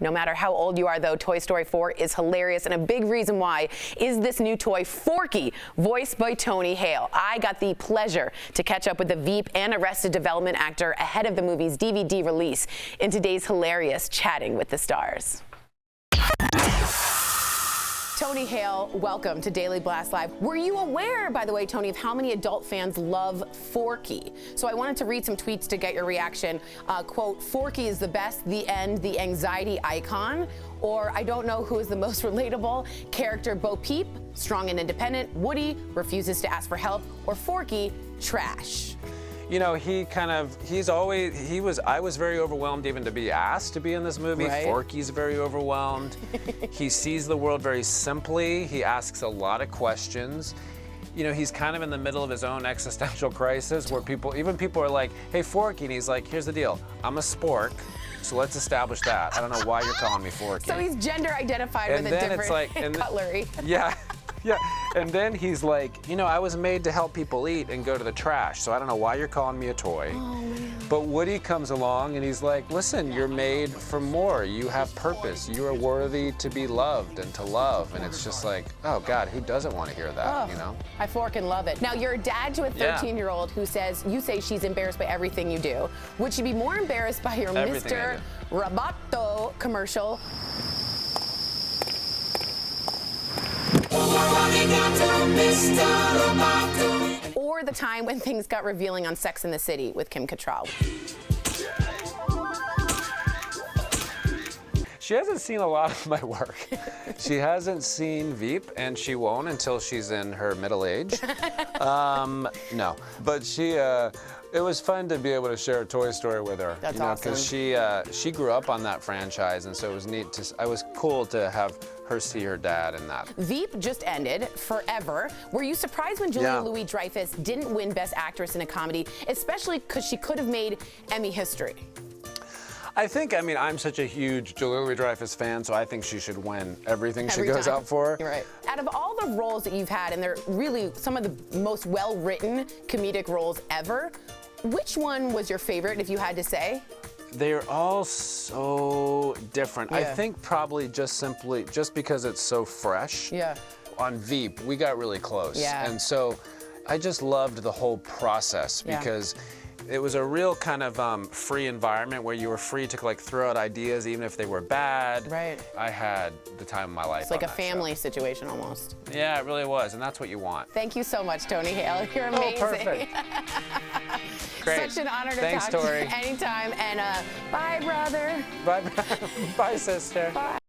No matter how old you are, though, Toy Story 4 is hilarious, and a big reason why is this new toy, Forky, voiced by Tony Hale. I got the pleasure to catch up with the Veep and Arrested Development actor ahead of the movie's DVD release in today's hilarious Chatting with the Stars. Tony Hale, welcome to Daily Blast Live. Were you aware, by the way, Tony, of how many adult fans love Forky? So I wanted to read some tweets to get your reaction. Quote, Forky is the best, the end, the anxiety icon. Or I don't know who is the most relatable character, Bo Peep, strong and independent. Woody refuses to ask for help. Or Forky, trash. You know, I was very overwhelmed even to be asked to be in this movie. Right. Forky's very overwhelmed. He sees the world very simply. He asks a lot of questions. You know, he's kind of in the middle of his own existential crisis where people are like, hey, Forky, and he's like, here's the deal. I'm a spork, so let's establish that. I don't know why you're calling me Forky. So he's gender identified with a different cutlery. Yeah. Yeah, and then he's like, you know, I was made to help people eat and go to the trash, so I don't know why you're calling me a toy. Oh, man. But Woody comes along and he's like, listen, you're made for more. You have purpose. You are worthy to be loved and to love. And it's just like, oh, God, who doesn't want to hear that, you know? I fork and love it. Now, you're a dad to a 13-year-old who says, you say she's embarrassed by everything you do. Would she be more embarrassed by your Mr. Roboto commercial? Or the time when things got revealing on Sex and the City with Kim Cattrall. She hasn't seen a lot of my work. She hasn't seen Veep, and she won't until she's in her middle age. No, but it was fun to be able to share a Toy Story with her. That's awesome. Because she grew up on that franchise, and so it was neat it was cool to have her see her dad in that. Veep just ended forever. Were you surprised when Julia Louis-Dreyfus didn't win Best Actress in a Comedy, especially because she could have made Emmy history? I mean, I'm such a huge Julia Louis-Dreyfus fan, so I think she should win everything she goes out for. You're right. Out of all the roles that you've had, and they're really some of the most well-written comedic roles ever, which one was your favorite, if you had to say? They're all so different. Yeah. I think probably just because it's so fresh. Yeah. On Veep, we got really close. Yeah. And so I just loved the whole process because it was a real kind of free environment where you were free to like throw out ideas even if they were bad. Right. I had the time of my life. It's like a family situation almost. Yeah, it really was, and that's what you want. Thank you so much, Tony Hale. You're amazing. Oh, perfect. Great. Such an honor to Thanks, talk Tori. to you anytime. And bye, brother. Bye, bye, sister. Bye.